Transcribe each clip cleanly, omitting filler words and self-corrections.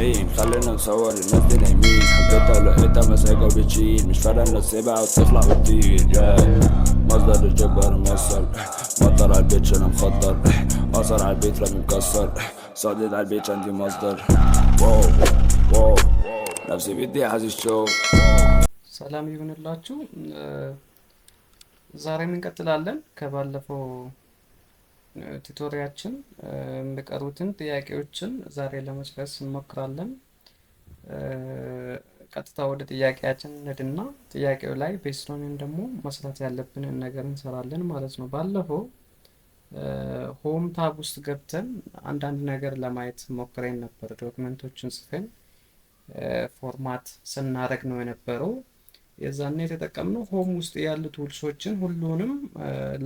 مين خلينا نصور الناس دي نايمين حبيتها ولقيتها مساجة وبتشيل مش فارقة الناس سيبها وتطلع وتطير مصدر الجبار مصر مطر على البيت انا مخطر اثر على البيت رامي مكسر صديد على البيت عندي مصدر واو واو نفسي بدي عايز الشو ሰላም ይሁንላችሁ። ዛሬም እንቀጥላለን ከባለፈው ቱቶሪያችን የሚቀሩትን ጥያቄዎችን ዛሬ ለመጨረስ እንሞክራለን። ቀጥታ ወደ ጥያቄያችን እንሄድና ጥያቄው ላይ ቤስቶንን ደግሞ መስራት ያለብንን ነገር እንሰራለን ማለት ነው። ባለፈው ሆም ታብ ውስጥ ገብተን አንዳንድ ነገር ለማየት ሞክረን ነበር። ዶክመንቶችን ጽፈን ፎርማት ስናደርግ ነው የነበረው። የዛኔ የተጠቀምነው ሆም ውስጥ ያሉ ቱልሶችን ሁሉንም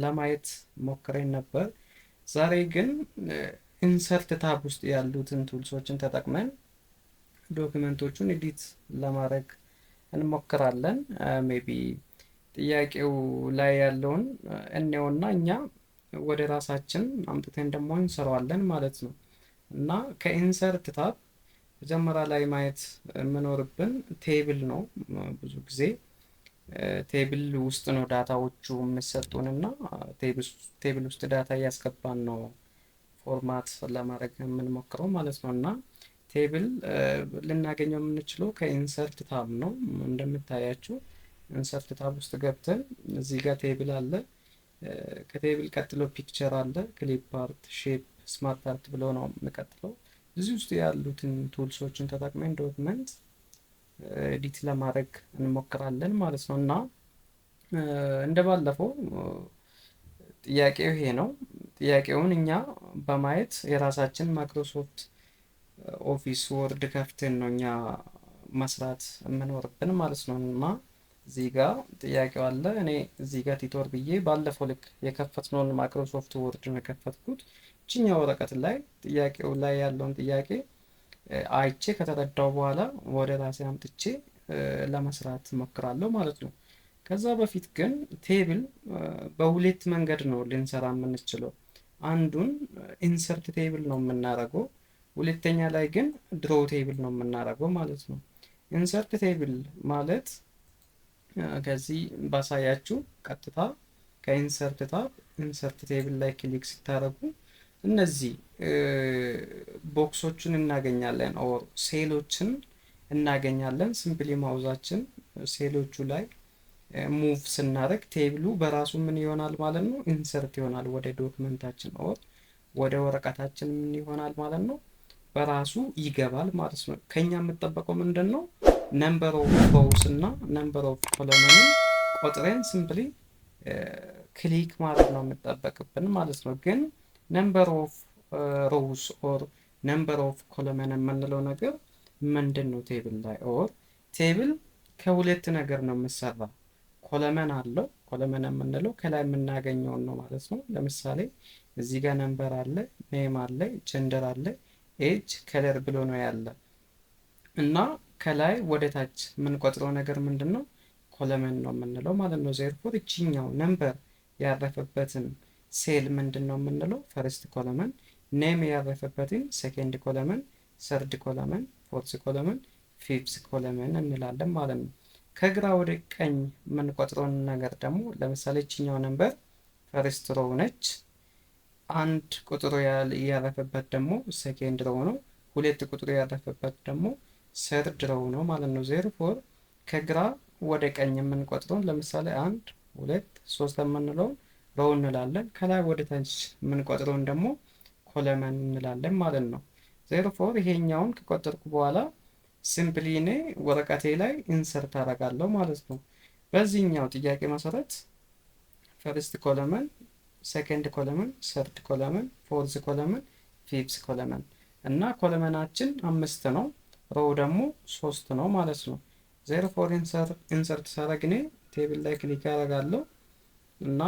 ለማየት ሞክረን ነበር። ዛሬ ግን ኢንሰርት ታብ ውስጥ ያሉትን ቱልሶችን ተጠቅመን ዶክመንቶቹን ኤዲት ለማድረግ እንሞክራለን። ሜቢ ጥያቄው ላይ ያለውን እንየውና እኛ ወደ ራሳችን አምጥተን ደግሞ እንሰራዋለን ማለት ነው። እና ከኢንሰርት ታብ መጀመሪያ ላይ ማየት የምኖርብን ቴብል ነው። ብዙ ጊዜ ቴብል ውስጥ ነው ዳታዎቹ የሚሰጡን እና ቴብል ውስጥ ዳታ እያስገባን ነው ፎርማት ለማድረግ የምንሞክረው ማለት ነው። እና ቴብል ልናገኘው የምንችለው ከኢንሰርት ታብ ነው። እንደምታያችሁ ኢንሰርት ታብ ውስጥ ገብተን እዚህ ጋር ቴብል አለ። ከቴብል ቀጥሎ ፒክቸር አለ፣ ክሊፕ አርት፣ ሼፕ፣ ስማርት አርት ብሎ ነው የሚቀጥለው። እዚህ ውስጥ ያሉትን ቱልሶችን ተጠቅመን ዶክመንት ኤዲት ለማድረግ እንሞክራለን ማለት ነው። እና እንደባለፈው ጥያቄው ይሄ ነው። ጥያቄውን እኛ በማየት የራሳችን ማይክሮሶፍት ኦፊስ ወርድ ከፍተን ነው እኛ መስራት የምኖርብን ማለት ነው። እና እዚህ ጋር ጥያቄው አለ። እኔ እዚህ ጋር ቲቶር ብዬ ባለፈው ልክ የከፈትነውን ማይክሮሶፍት ወርድ ነው የከፈትኩት። እችኛው ወረቀት ላይ ጥያቄው ላይ ያለውን ጥያቄ አይቼ ከተረዳው በኋላ ወደ ራሴ አምጥቼ ለመስራት እሞክራለሁ ማለት ነው። ከዛ በፊት ግን ቴብል በሁለት መንገድ ነው ልንሰራ የምንችለው። አንዱን ኢንሰርት ቴብል ነው የምናደርገው፣ ሁለተኛ ላይ ግን ድሮ ቴብል ነው የምናደርገው ማለት ነው። ኢንሰርት ቴብል ማለት ከዚህ ባሳያችሁ ቀጥታ ከኢንሰርት ታብ ኢንሰርት ቴብል ላይ ክሊክ ስታደርጉ እነዚህ ቦክሶችን እናገኛለን ኦር ሴሎችን እናገኛለን። ሲምፕሊ ማውዛችን ሴሎቹ ላይ ሙቭ ስናደርግ ቴብሉ በራሱ ምን ይሆናል ማለት ነው? ኢንሰርት ይሆናል ወደ ዶክመንታችን ኦር ወደ ወረቀታችን ምን ይሆናል ማለት ነው? በራሱ ይገባል ማለት ነው። ከኛ የምጠበቀው ምንድን ነው? ነምበር ኦፍ ሮውስ እና ነምበር ኦፍ ኮለመንን ቆጥረን ሲምፕሊ ክሊክ ማድረግ ነው የምጠበቅብን ማለት ነው። ግን ነምበር ኦፍ ሮውስ ኦር ነምበር ኦፍ ኮለመን የምንለው ነገር ምንድን ነው? ቴብል ላይ ኦር ቴብል ከሁለት ነገር ነው የሚሰራ። ኮለመን አለው። ኮለመን የምንለው ከላይ የምናገኘውን ነው ማለት ነው። ለምሳሌ እዚህ ጋር ነምበር አለ፣ ኔም አለ፣ ጀንደር አለ፣ ኤጅ፣ ከለር ብሎ ነው ያለ እና ከላይ ወደ ታች የምንቆጥረው ነገር ምንድን ነው? ኮለመን ነው የምንለው ማለት ነው። ዜርፎር እችኛው ነምበር ያረፈበትን ሴል ምንድን ነው የምንለው? ፈርስት ኮለመን። ኔም ያረፈበትን ሴኬንድ ኮለመን፣ ሰርድ ኮለመን፣ ፎርዝ ኮለመን፣ ፊፍዝ ኮለመን እንላለን ማለት ነው። ከግራ ወደ ቀኝ የምንቆጥረውን ነገር ደግሞ ለምሳሌ እችኛው ነምበር ፈርስት ሮው ነች። አንድ ቁጥሩ ያረፈበት ደግሞ ሴኬንድ ሮው ነው። ሁለት ቁጥሩ ያረፈበት ደግሞ ሰርድ ሮው ነው ማለት ነው። ዜርፎር ከግራ ወደ ቀኝ የምንቆጥረውን ለምሳሌ አንድ ሁለት ሶስት የምንለውን ሮው እንላለን። ከላይ ወደ ታች የምንቆጥረውን ደግሞ ኮለመን እንላለን ማለት ነው። ዜርፎር ይሄኛውን ከቆጠርኩ በኋላ ሲምፕሊ እኔ ወረቀቴ ላይ ኢንሰርት አደርጋለሁ ማለት ነው። በዚህኛው ጥያቄ መሰረት ፈርስት ኮለመን፣ ሴከንድ ኮለመን፣ ሰርድ ኮለመን፣ ፎርዝ ኮለመን፣ ፊፍዝ ኮለመን እና ኮለመናችን 5 ነው፣ ሮው ደግሞ 3 ነው ማለት ነው። ዜርፎር ኢንሰርት ሳደርግ እኔ ቴብል ላይ ክሊክ አደርጋለሁ እና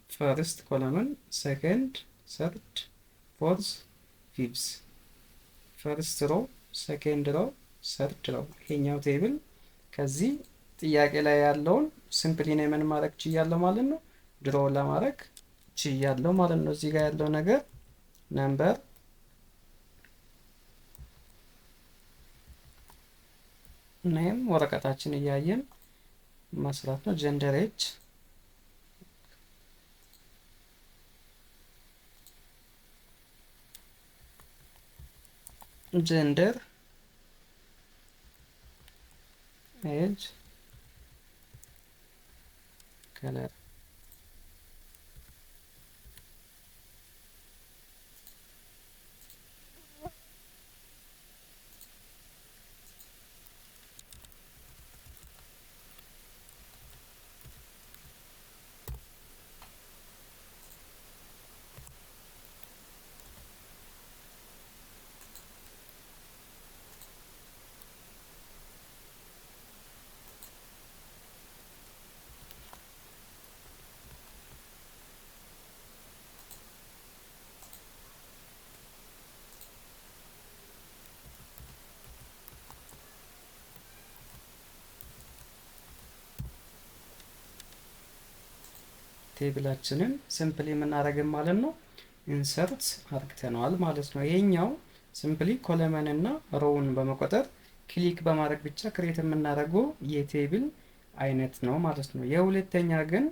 ፈርስት ኮለመን፣ ሴከንድ፣ ሰርድ፣ ፎርዝ፣ ፊፍዝ፣ ፈርስት ሮው፣ ሴከንድ ሮው፣ ሰርድ ሮው። ይሄኛው ቴብል ከዚህ ጥያቄ ላይ ያለውን ሲምፕሊ ነው ምን ማድረግ ችያለሁ ማለት ነው፣ ድሮ ለማድረግ ችያለሁ ማለት ነው። እዚህ ጋር ያለው ነገር ነምበር እናም ወረቀታችን እያየን መስራት ነው። ጀንደር ኤጅ ጀንደር ኤጅ ከለር ቴብላችንን ሲምፕሊ የምናደርግን ማለት ነው ኢንሰርት አድርገናል ማለት ነው። ይሄኛው ሲምፕሊ ኮለመን እና ሮውን በመቆጠር ክሊክ በማድረግ ብቻ ክሬት የምናደርገው የቴብል አይነት ነው ማለት ነው። የሁለተኛ ግን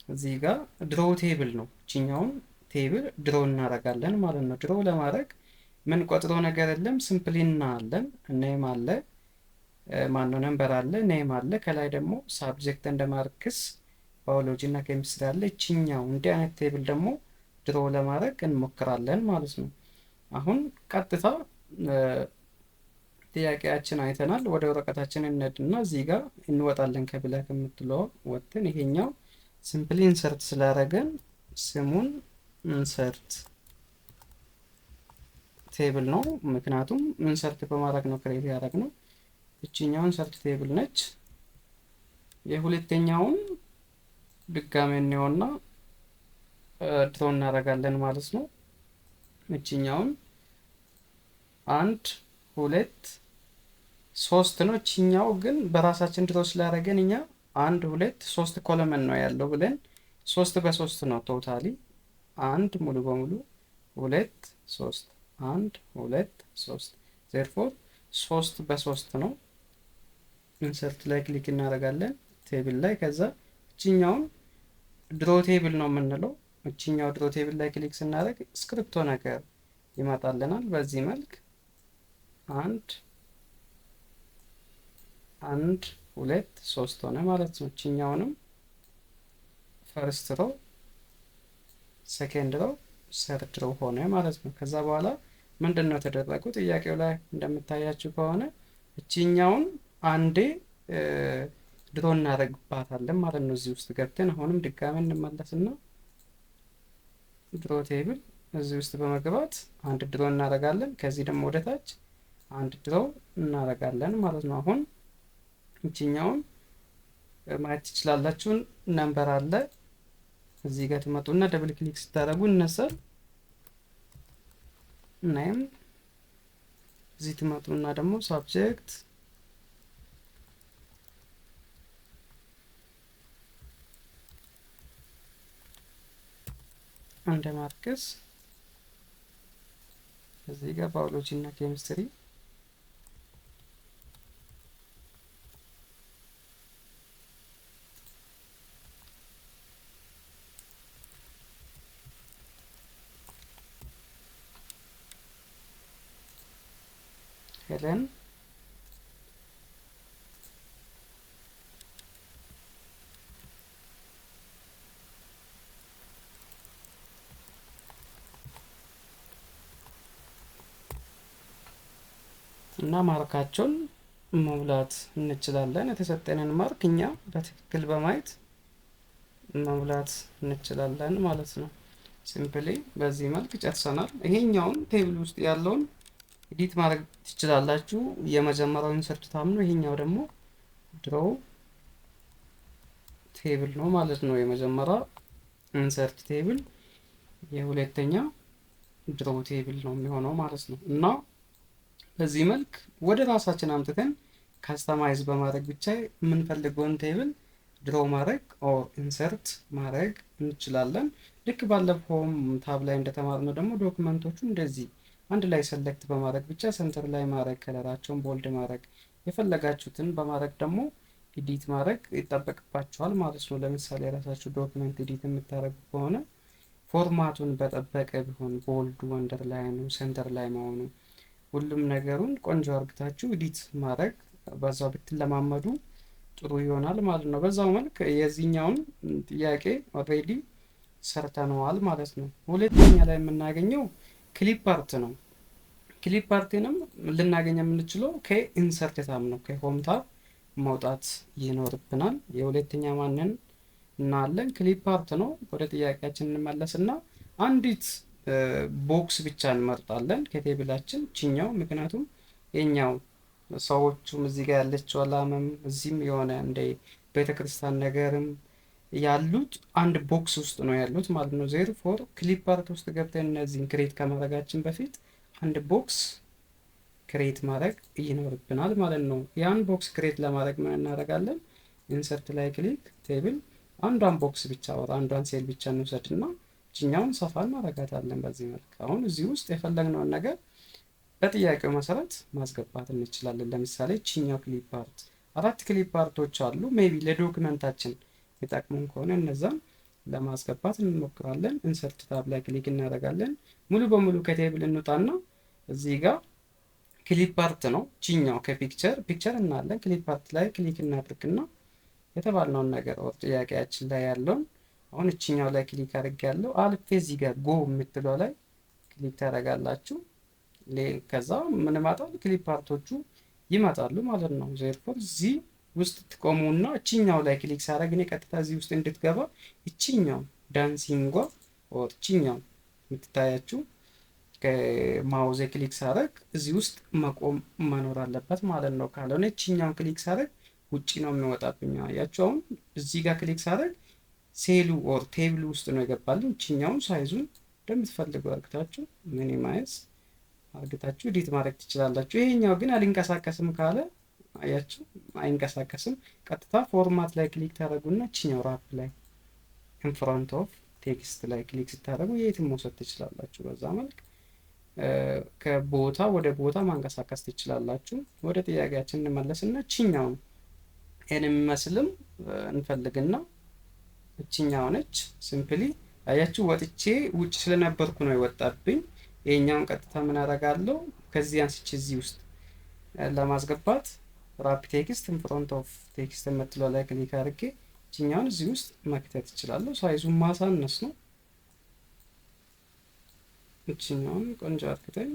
እዚህ ጋር ድሮ ቴብል ነው። እችኛውን ቴብል ድሮ እናደርጋለን ማለት ነው። ድሮ ለማድረግ ምን ቆጥረው ነገር የለም። ሲምፕሊ እናያለን። ኔም አለ፣ ማነው ነምበር አለ፣ ኔም አለ። ከላይ ደግሞ ሳብጀክት እንደ ማርክስ ባዮሎጂ እና ኬሚስትሪ አለ። እችኛው እንዲህ አይነት ቴብል ደግሞ ድሮ ለማድረግ እንሞክራለን ማለት ነው። አሁን ቀጥታ ጥያቄያችን አይተናል። ወደ ወረቀታችን እንሄድና እዚህ ጋር እንወጣለን። ከብላክ የምትለው ወጥተን ይሄኛው ሲምፕሊ ኢንሰርት ስላደረገን ስሙን ኢንሰርት ቴብል ነው። ምክንያቱም ኢንሰርት በማድረግ ነው ክሬት ያደረግነው። እችኛው ኢንሰርት ቴብል ነች። የሁለተኛውን ድጋሜ እንየውና ድሮ እናደርጋለን ማለት ነው። እችኛውን 1 2 3 ነው። እችኛው ግን በራሳችን ድሮ ስላደረገን እኛ 1 2 3 ኮለመን ነው ያለው ብለን 3 በ3 ነው ቶታሊ 1 ሙሉ በሙሉ 2 3 1 2 3 ዜርፎር 3 በ3 ነው። ኢንሰርት ላይ ክሊክ እናደርጋለን ቴብል ላይ። ከዛ እችኛውን ድሮ ቴብል ነው የምንለው። እችኛው ድሮ ቴብል ላይ ክሊክ ስናደርግ ስክሪፕቶ ነገር ይመጣልናል። በዚህ መልክ 1 1 2 3 ሆነ ማለት ነው። እችኛውንም ፈርስት ሮ፣ ሰኬንድ ሮ፣ ሰርድ ሮ ሆነ ማለት ነው። ከዛ በኋላ ምንድን ነው የተደረገው? ጥያቄው ላይ እንደምታያችሁ ከሆነ እችኛውን አንዴ ድሮ እናደርግባታለን ማለት ነው። እዚህ ውስጥ ገብተን አሁንም ድጋሚ እንመለስና ድሮ ቴብል እዚህ ውስጥ በመግባት አንድ ድሮ እናደርጋለን። ከዚህ ደግሞ ወደ ታች አንድ ድሮ እናደርጋለን ማለት ነው። አሁን እችኛውን ማየት ትችላላችሁ። ነምበር አለ እዚህ ጋር ትመጡና ደብል ክሊክ ስታደርጉ ይነሳል። እናም እዚህ ትመጡና ደግሞ ሳብጀክት እንደ ማርክስ እዚህ ጋር ባዮሎጂ እና ኬሚስትሪ ሄለን እና ማርካቸውን መሙላት እንችላለን። የተሰጠንን ማርክ እኛ በትክክል በማየት መሙላት እንችላለን ማለት ነው። ሲምፕሊ በዚህ መልክ ጨርሰናል። ይሄኛውን ቴብል ውስጥ ያለውን ኤዲት ማድረግ ትችላላችሁ። የመጀመሪያው ኢንሰርት ታብ ነው። ይሄኛው ደግሞ ድሮ ቴብል ነው ማለት ነው። የመጀመሪያ ኢንሰርት ቴብል፣ የሁለተኛ ድሮ ቴብል ነው የሚሆነው ማለት ነው። እና በዚህ መልክ ወደ ራሳችን አምጥተን ካስተማይዝ በማድረግ ብቻ የምንፈልገውን ቴብል ድሮ ማድረግ ኦር ኢንሰርት ማድረግ እንችላለን። ልክ ባለፈውም ታብ ላይ እንደተማርነው ደግሞ ዶክመንቶቹ እንደዚህ አንድ ላይ ሰሌክት በማድረግ ብቻ ሰንተር ላይ ማድረግ፣ ከለራቸውን ቦልድ ማድረግ፣ የፈለጋችሁትን በማድረግ ደግሞ ኤዲት ማድረግ ይጠበቅባችኋል ማለት ነው። ለምሳሌ የራሳችሁ ዶክመንት ኤዲት የምታደርጉ ከሆነ ፎርማቱን በጠበቀ ቢሆን ቦልዱ፣ አንደርላይኑ፣ ሴንተር ላይ መሆኑ ሁሉም ነገሩን ቆንጆ አርግታችሁ ኤዲት ማድረግ በዛው ብትለማመዱ ጥሩ ይሆናል ማለት ነው። በዛው መልክ የዚህኛውን ጥያቄ ኦልሬዲ ሰርተነዋል ማለት ነው። ሁለተኛ ላይ የምናገኘው ክሊፕ አርት ነው። ክሊፕ አርትንም ልናገኝ የምንችለው ከኢንሰርት ታብ ነው። ከሆም ታብ መውጣት ይኖርብናል። የሁለተኛ ማንን እናያለን? ክሊፕ አርት ነው። ወደ ጥያቄያችን እንመለስና አንዲት ቦክስ ብቻ እንመርጣለን ከቴብላችን ችኛው። ምክንያቱም የኛው ሰዎቹም እዚህ ጋር ያለችው አላማም እዚህም የሆነ እንደ ቤተክርስቲያን ነገርም ያሉት አንድ ቦክስ ውስጥ ነው ያሉት ማለት ነው። ዜር ፎር ክሊፕ አርት ውስጥ ገብተን እነዚህን ክሬት ከማድረጋችን በፊት አንድ ቦክስ ክሬት ማድረግ ይኖርብናል ማለት ነው። ያን ቦክስ ክሬት ለማድረግ ምን እናደርጋለን? ኢንሰርት ላይ ክሊክ ቴብል አንዷን ቦክስ ብቻ ወር አንዷን ሴል ብቻ እንውሰድና ችኛውን ሰፋ እናደርጋታለን። በዚህ መልክ አሁን እዚህ ውስጥ የፈለግነውን ነገር በጥያቄው መሰረት ማስገባት እንችላለን። ለምሳሌ ችኛው ክሊፕ አርት 4 ክሊፕ አርቶች አሉ። ሜቢ ለዶክመንታችን ይጠቅሙን ከሆነ እነዛም ለማስገባት እንሞክራለን። ኢንሰርት ታብ ላይ ክሊክ እናደርጋለን። ሙሉ በሙሉ ከቴብል እንውጣና እዚህ ጋር ክሊፕ አርት ነው ችኛው ከፒክቸር እናለን። ክሊፕ አርት ላይ ክሊክ እናድርግና የተባልነውን ነገር ወር ጥያቄያችን ላይ ያለውን አሁን እችኛው ላይ ክሊክ አድርጌያለሁ። አልፌ እዚህ ጋር ጎ የምትለው ላይ ክሊክ ታደርጋላችሁ። ከዛ ምን ይመጣል? ክሊፕ አርቶቹ ይመጣሉ ማለት ነው። ዜርፎር እዚህ ውስጥ ትቆሙና እችኛው ላይ ክሊክ ሳደርግ እኔ ቀጥታ እዚህ ውስጥ እንድትገባ እችኛው ዳንሲንጓ ኦር እችኛው የምትታያችሁ ከማውዝ ክሊክ ሳደርግ እዚህ ውስጥ መቆም መኖር አለበት ማለት ነው። ካልሆነ እችኛውን ክሊክ ሳደርግ ውጪ ነው የሚወጣብኝ። አያችሁ አሁን እዚህ ጋር ክሊክ ሳደርግ ሴሉ ኦር ቴብሉ ውስጥ ነው የገባልኝ። እችኛውን ሳይዙን እንደምትፈልገው አርግታችሁ ሚኒማይዝ አርግታችሁ ኤዲት ማድረግ ትችላላችሁ። ይሄኛው ግን አልንቀሳቀስም ካለ አያችሁ አይንቀሳቀስም። ቀጥታ ፎርማት ላይ ክሊክ ታደርጉና እችኛው ራፕ ላይ ኢን ፍሮንት ኦፍ ቴክስት ላይ ክሊክ ስታደርጉ የትም መውሰድ ትችላላችሁ። በዛ መልክ ከቦታ ወደ ቦታ ማንቀሳቀስ ትችላላችሁ። ወደ ጥያቄያችን እንመለስና እችኛውን የሚመስልም እንፈልግና እችኛው ነች ሲምፕሊ አያችሁ ወጥቼ ውጭ ስለነበርኩ ነው የወጣብኝ። ይሄኛውን ቀጥታ ምን አደርጋለሁ? ከዚህ አንስቼ እዚህ ውስጥ ለማስገባት ራፕ ቴክስት ኢን ፍሮንት ኦፍ ቴክስት የምትለው ላይ ክሊክ አድርጌ እችኛውን እዚህ ውስጥ መክተት እችላለሁ። ሳይዙን ማሳነስ ነው። እችኛውን ቆንጆ አድርገን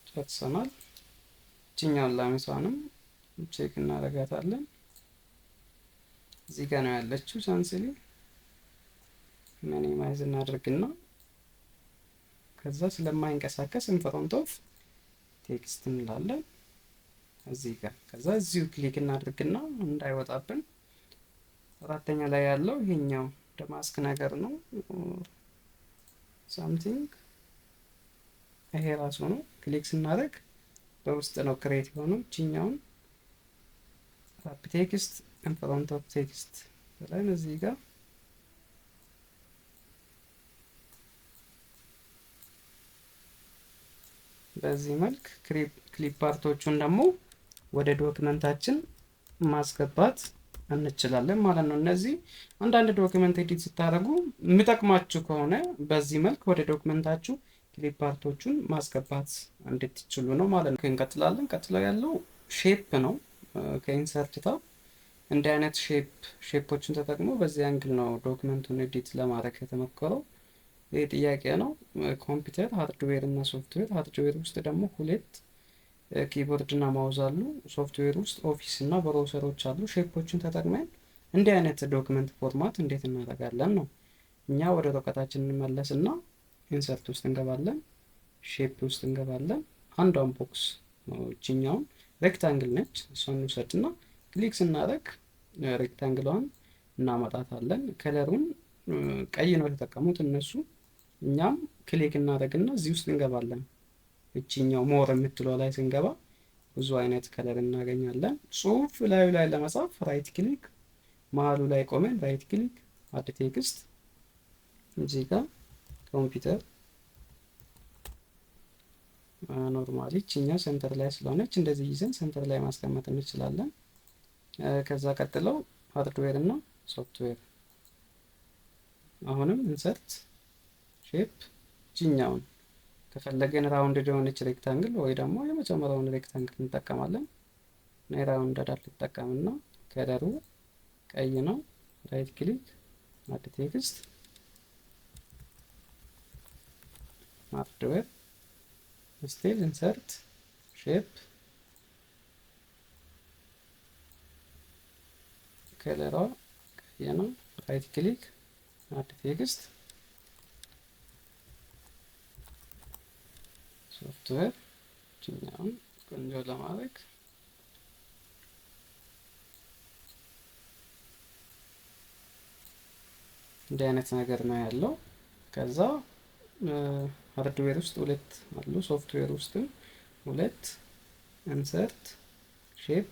ጨርሰናል። እችኛውን ላሚሷንም ቼክ እናደርጋታለን። እዚህ ጋር ነው ያለችው ሳንስሊ ሚኒማይዝ እናድርግና ከዛ ስለማይንቀሳቀስ ኢን ፍሮንት ኦፍ ቴክስት እንላለን እዚህ ጋር። ከዛ እዚሁ ክሊክ እናድርግና እንዳይወጣብን አራተኛ ላይ ያለው ይሄኛው ደማስክ ነገር ነው ሳምቲንግ ይሄ ራሱ ነው። ክሊክ ስናደርግ በውስጥ ነው ክሬት የሆነው። እችኛውን ራፕ ቴክስት ኢን ፍሮንት ኦፍ ቴክስት ብለን እዚህ ጋር በዚህ መልክ ክሊፕ አርቶቹን ደግሞ ወደ ዶክመንታችን ማስገባት እንችላለን ማለት ነው። እነዚህ አንዳንድ ዶክመንት ኤዲት ስታደርጉ የሚጠቅማችሁ ከሆነ በዚህ መልክ ወደ ዶክመንታችሁ ክሊፕ አርቶቹን ማስገባት እንድትችሉ ነው ማለት ነው። እንቀጥላለን። ቀጥሎ ያለው ሼፕ ነው። ከኢንሰርት ታብ እንዲህ አይነት ሼፖችን ተጠቅሞ በዚህ አንግል ነው ዶክመንቱን ኤዲት ለማድረግ የተሞከረው። ይህ ጥያቄ ነው። ኮምፒውተር ሃርድዌር እና ሶፍትዌር። ሃርድዌር ውስጥ ደግሞ 2 ኪቦርድ እና ማውዝ አሉ። ሶፍትዌር ውስጥ ኦፊስ እና ብራውዘሮች አሉ። ሼፖችን ተጠቅመን እንዲህ አይነት ዶክመንት ፎርማት እንዴት እናደርጋለን ነው። እኛ ወደ ዶክመንታችን እንመለስና ኢንሰርት ውስጥ እንገባለን፣ ሼፕ ውስጥ እንገባለን። አንዷን ቦክስ እችኛውን ሬክታንግል ነች፣ እሷን እንውሰድና ክሊክ ስናደርግ ሬክታንግሏን እናመጣታለን። ከለሩን ቀይ ነው የተጠቀሙት እነሱ። እኛም ክሊክ እናደርግና እዚህ ውስጥ እንገባለን። እችኛው ሞር የምትለው ላይ ስንገባ ብዙ አይነት ከለር እናገኛለን። ጽሁፍ ላዩ ላይ ለመጻፍ ራይት ክሊክ፣ መሀሉ ላይ ቆመን ራይት ክሊክ አድ ቴክስት እዚህ ጋር ኮምፒውተር ኖርማሊ እችኛው ሴንተር ላይ ስለሆነች እንደዚህ ይዘን ሴንተር ላይ ማስቀመጥ እንችላለን። ከዛ ቀጥለው ሃርድዌር እና ሶፍትዌር አሁንም ኢንሰርት ሼፕ እችኛውን ከፈለገን ራውንድ የሆነች ሬክታንግል ወይ ደግሞ የመጀመሪያውን ሬክታንግል እንጠቀማለን። እኔ ራውንድ ዳር ልጠቀምና ከለሩ ቀይ ነው። ራይት ክሊክ አድ ቴክስት ሃርድዌር ስቲል ኢንሰርት ሼፕ ከለሯ ቀይ ነው። ራይት ክሊክ አድ ቴክስት ሶፍትዌር እችኛውን ቆንጆ ለማድረግ እንዲህ አይነት ነገር ነው ያለው። ከዛ ሃርድዌር ውስጥ ሁለት አሉ፣ ሶፍትዌር ውስጥም ሁለት ኢንሰርት ሼፕ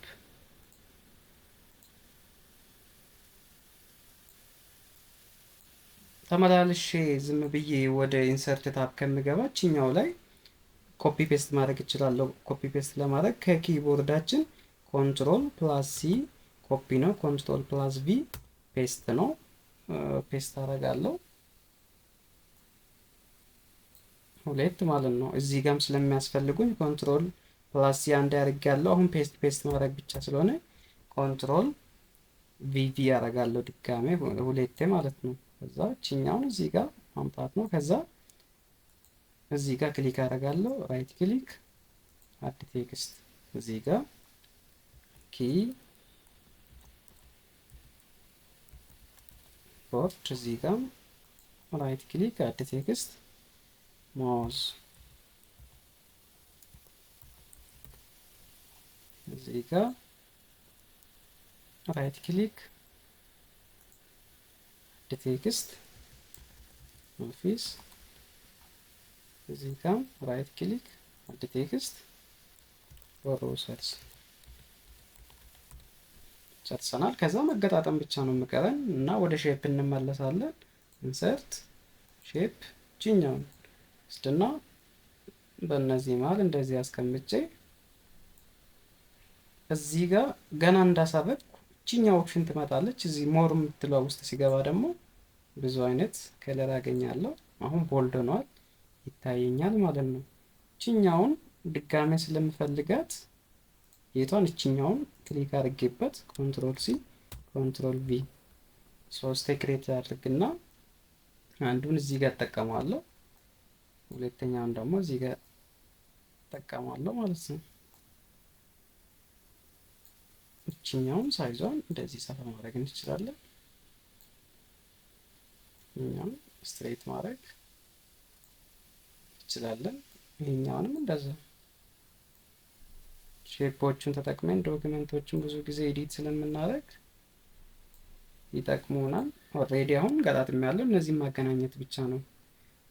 ተመላልሼ ዝም ብዬ ወደ ኢንሰርት ታብ ከምገባ እችኛው ላይ ኮፒ ፔስት ማድረግ እችላለሁ። ኮፒ ፔስት ለማድረግ ከኪቦርዳችን ኮንትሮል ፕላስ ሲ ኮፒ ነው፣ ኮንትሮል ፕላስ ቪ ፔስት ነው። ፔስት አደርጋለሁ ሁለት ማለት ነው። እዚህ ጋርም ስለሚያስፈልጉኝ ኮንትሮል ፕላስ ሲ አንድ ያደርጋለሁ። አሁን ፔስት ማድረግ ብቻ ስለሆነ ኮንትሮል ቪቪ ያደርጋለሁ ድጋሜ ሁለቴ ማለት ነው። ከዛ እችኛውን እዚህ ጋር ማምጣት ነው። ከዛ እዚህ ጋር ክሊክ አደርጋለሁ። ራይት ክሊክ አድ ቴክስት እዚህ ጋር ኪ ቦርድ እዚህ ጋር ራይት ክሊክ አድ ቴክስት ማውዝ እዚህ ጋር ራይት ክሊክ አድ ቴክስት ኦፊስ እዚህ ጋር ራይት ክሊክ አድ ቴክስት ብራውዘርስ ጨርሰናል። ከዛ መገጣጠም ብቻ ነው የምቀረን እና ወደ ሼፕ እንመለሳለን። ኢንሰርት ሼፕ እችኛውን ስድና በእነዚህ መሀል እንደዚህ አስቀምጬ እዚህ ጋር ገና እንዳሳበቅኩ እችኛው ኦፕሽን ትመጣለች። እዚህ ሞር የምትለው ውስጥ ሲገባ ደግሞ ብዙ አይነት ከለር አገኛለሁ። አሁን ቦልድ ሆኗል ይታየኛል ማለት ነው። እችኛውን ድጋሜ ስለምፈልጋት የቷን እችኛውን ክሊክ አድርጌበት ኮንትሮል ሲ ኮንትሮል ቪ ሶስት ክሬት አድርግና አንዱን እዚህ ጋር እጠቀማለሁ፣ ሁለተኛውን ደግሞ እዚህ ጋር እጠቀማለሁ ማለት ነው። እችኛውን ሳይዟን እንደዚህ ሰፋ ማድረግ እንችላለን። እኛም ስትሬት ማድረግ እንችላለን። ይሄኛውንም እንደዛ ሼፖቹን ተጠቅመን ዶክመንቶችን ብዙ ጊዜ ኤዲት ስለምናደርግ ይጠቅሙናል። ኦልሬዲ አሁን ገጣጥም ያለው እነዚህን ማገናኘት ብቻ ነው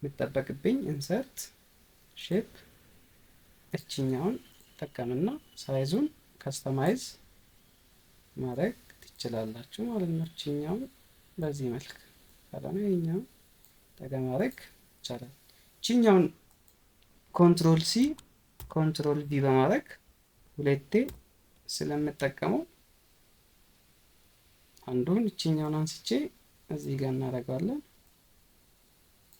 የሚጠበቅብኝ። ኢንሰርት ሼፕ እችኛውን ጠቀምና ሳይዙን ከስተማይዝ ማድረግ ትችላላችሁ ማለት ነው። እችኛውን በዚህ መልክ ካልሆነ ይሄኛውን ጠጋ ማድረግ ይቻላል። እችኛውን ኮንትሮል ሲ ኮንትሮል ቪ በማድረግ ሁለቴ ስለምጠቀመው አንዱን እችኛውን አንስቼ እዚህ ጋር እናደርጋለን፣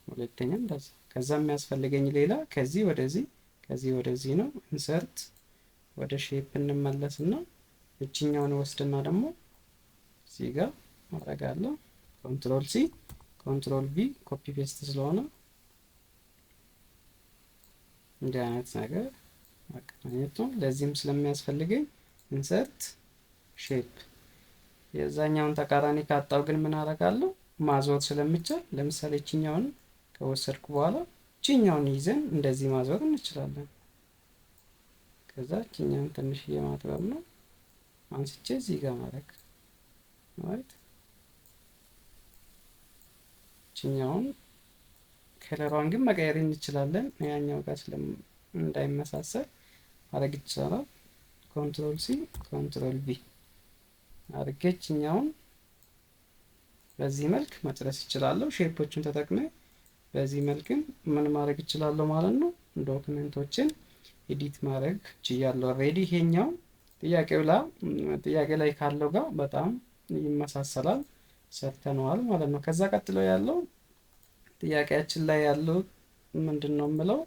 ሁለተኛም እንደዛ። ከዛ የሚያስፈልገኝ ሌላ ከዚህ ወደዚህ ከዚህ ወደዚህ ነው። ኢንሰርት ወደ ሼፕ እንመለስና እችኛውን ወስድና ደግሞ እዚህ ጋር አደርጋለሁ። ኮንትሮል ሲ ኮንትሮል ቪ ኮፒ ፔስት ስለሆነ እንዲህ አይነት ነገር ማገናኘት ነው። ለዚህም ስለሚያስፈልገኝ ኢንሰርት ሼፕ የዛኛውን ተቃራኒ ካጣው ግን ምን አደርጋለሁ? ማዞር ስለምቻል ለምሳሌ እችኛውን ከወሰድኩ በኋላ እችኛውን ይዘን እንደዚህ ማዞር እንችላለን። ከዛ እችኛውን ትንሽዬ ማጥበብ ነው አንስቼ እዚህ ጋር ማድረግ ማለት እችኛውን ከለሯን ግን መቀየር እንችላለን። ያኛው ጋር እንዳይመሳሰል ማድረግ ይቻላል። ኮንትሮል ሲ ኮንትሮል ቪ አድርጌ እችኛውን በዚህ መልክ መጨረስ ይችላለሁ። ሼፖችን ተጠቅሜ በዚህ መልክም ምን ማድረግ እችላለሁ ማለት ነው፣ ዶክመንቶችን ኤዲት ማድረግ ችያለሁ። ኦልሬዲ ይሄኛው ጥያቄ ላይ ካለው ጋር በጣም ይመሳሰላል፣ ሰርተነዋል ማለት ነው። ከዛ ቀጥሎ ያለው ጥያቄያችን ላይ ያለው ምንድን ነው የምለው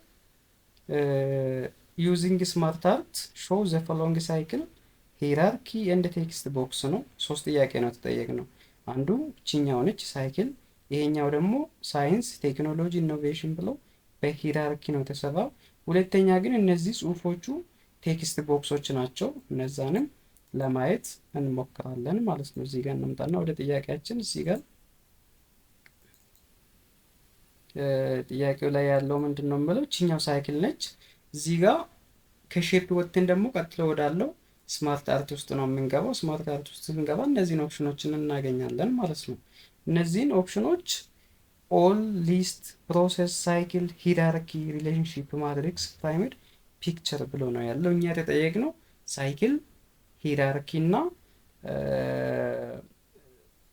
ዩዚንግ ስማርት አርት ሾው ዘ ፎሎዊንግ ሳይክል ሂራርኪ ኤንድ ቴክስት ቦክስ ነው። 3 ጥያቄ ነው ተጠየቅነው። አንዱ ችኛው ነች ሳይክል፣ ይሄኛው ደግሞ ሳይንስ ቴክኖሎጂ ኢኖቬሽን ብለው በሂራርኪ ነው የተሰራው። ሁለተኛ ግን እነዚህ ጽሁፎቹ ቴክስት ቦክሶች ናቸው። እነዛንም ለማየት እንሞክራለን ማለት ነው። እዚህ ጋር እንምጣና ወደ ጥያቄያችን እዚህ ጋር ጥያቄው ላይ ያለው ምንድን ነው የምለው ችኛው ሳይክል ነች። እዚህ ጋር ከሼፕ ወጥተን ደግሞ ቀጥሎ ወዳለው ስማርት አርት ውስጥ ነው የምንገባው። ስማርት አርት ውስጥ ስንገባ እነዚህን ኦፕሽኖችን እናገኛለን ማለት ነው። እነዚህን ኦፕሽኖች ኦል፣ ሊስት፣ ፕሮሰስ፣ ሳይክል፣ ሂራርኪ፣ ሪሌሽንሺፕ፣ ማትሪክስ፣ ፒራሚድ፣ ፒክቸር ብሎ ነው ያለው። እኛ የተጠየቅነው ሳይክል፣ ሂራርኪ እና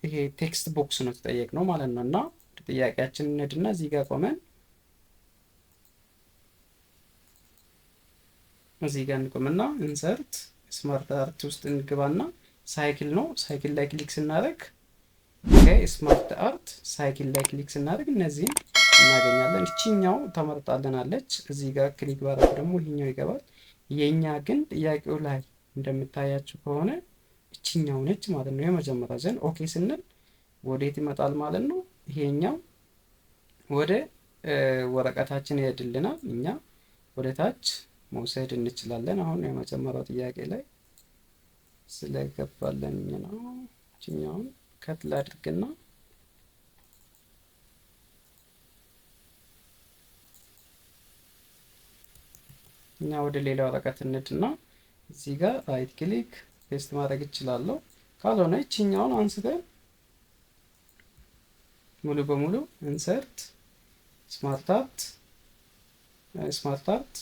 ይሄ ቴክስት ቦክስ ነው የተጠየቅነው ማለት ነው። እና ጥያቄያችን እንሂድና እዚህ ጋር ቆመን እዚህ ጋር እንቆምና ኢንሰርት ስማርት አርት ውስጥ እንግባና ሳይክል ነው። ሳይክል ላይ ክሊክ ስናደርግ ስማርት አርት ሳይክል ላይ ክሊክ ስናደርግ እነዚህን እናገኛለን። እቺኛው ተመርጣልናለች። እዚህ ጋር ክሊክ ባደረግ ደግሞ ይሄኛው ይገባል። የኛ ግን ጥያቄው ላይ እንደምታያችሁ ከሆነ እቺኛው ነች ማለት ነው የመጀመሪያ ዘን ኦኬ ስንል ወዴት ይመጣል ማለት ነው። ይሄኛው ወደ ወረቀታችን ይሄድልናል። እኛ ወደ ታች መውሰድ እንችላለን። አሁን የመጀመሪያው ጥያቄ ላይ ስለገባለን ነው። እቺኛውን ከት ላድርግና እና ወደ ሌላ ወረቀት እንድና እዚህ ጋር ራይት ክሊክ ፔስት ማድረግ እችላለሁ። ካልሆነ እቺኛውን አንስተን ሙሉ በሙሉ ኢንሰርት ስማርት አርት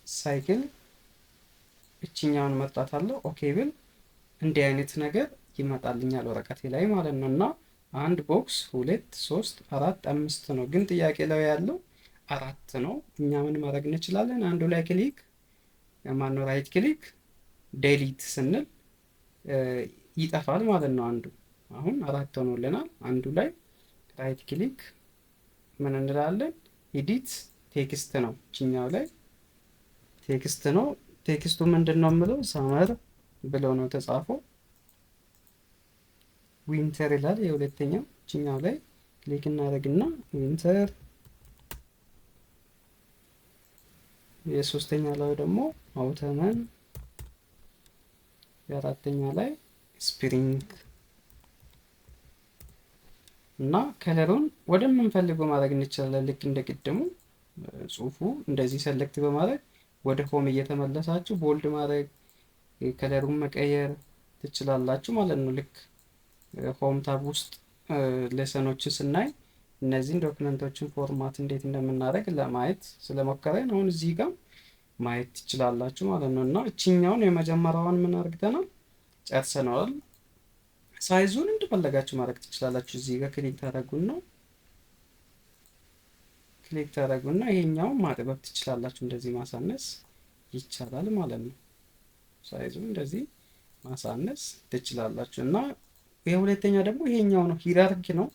ሳይክል እቺኛውን መርጣታለሁ። ኦኬ ብል እንዲህ አይነት ነገር ይመጣልኛል ወረቀቴ ላይ ማለት ነው። እና አንድ ቦክስ 2 3 4 5 ነው፣ ግን ጥያቄ ላይ ያለው 4 ነው። እኛ ምን ማድረግ እንችላለን? አንዱ ላይ ክሊክ ማነው ራይት ክሊክ ዴሊት ስንል ይጠፋል ማለት ነው። አንዱ አሁን 4 ሆኖልናል። አንዱ ላይ ራይት ክሊክ ምን እንላለን? ኤዲት ቴክስት ነው። እቺኛው ላይ ቴክስት ነው። ቴክስቱ ምንድነው የምለው ሳመር ብለው ነው ተጻፈው። ዊንተር ይላል የሁለተኛው። እቺኛው ላይ ክሊክ እናደርግና ዊንተር፣ የሶስተኛ ላይ ደግሞ አውተመን፣ የአራተኛ ላይ ስፕሪንግ እና ከለሩን ወደምንፈልገው ማድረግ እንችላለን። ልክ እንደ ቅድሙ ጽሁፉ እንደዚህ ሰሌክት በማድረግ ወደ ሆም እየተመለሳችሁ ቦልድ ማድረግ ከለሩን መቀየር ትችላላችሁ ማለት ነው። ልክ ሆም ታብ ውስጥ ሌሰኖችን ስናይ እነዚህን ዶክመንቶችን ፎርማት እንዴት እንደምናደርግ ለማየት ስለሞከረን አሁን እዚህ ጋር ማየት ትችላላችሁ ማለት ነው። እና እቺኛውን የመጀመሪያውን ምን አድርገናል? ጨርሰናል። ሳይዙን እንደፈለጋችሁ ማድረግ ትችላላችሁ። እዚህ ጋር ክሊክ ታደርጉና ይሄኛውን ማጥበብ ትችላላችሁ። እንደዚህ ማሳነስ ይቻላል ማለት ነው። ሳይዙን እንደዚህ ማሳነስ ትችላላችሁ። እና የሁለተኛ ደግሞ ይሄኛው ነው፣ ሂራርኪ ነው።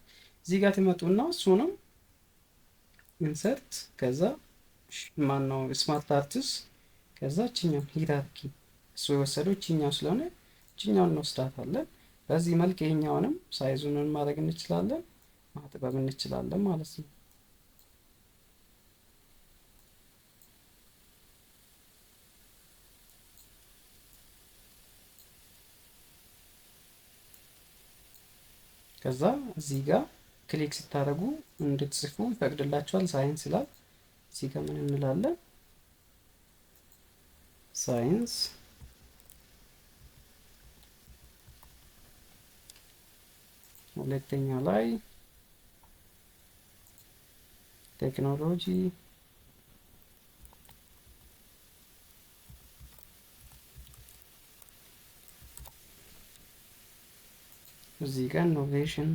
እዚህ ጋር ትመጡና እሱንም ኢንሰርት ከዛ ማነው ስማርት አርትስ ከዛ እቺኛው ሂራርኪ እሱ የወሰደው እቺኛው ስለሆነ እቺኛውን እንወስዳታለን። በዚህ መልክ ይሄኛውንም ሳይዙን ማድረግ እንችላለን፣ ማጥበብ እንችላለን ማለት ነው። ከዛ እዚህ ጋር ክሊክ ስታደርጉ እንድትጽፉ ይፈቅድላችኋል። ሳይንስ ይላል። እዚህ ጋር ምን እንላለን? ሳይንስ ሁለተኛ ላይ ቴክኖሎጂ እዚህ ጋር ኢኖቬሽን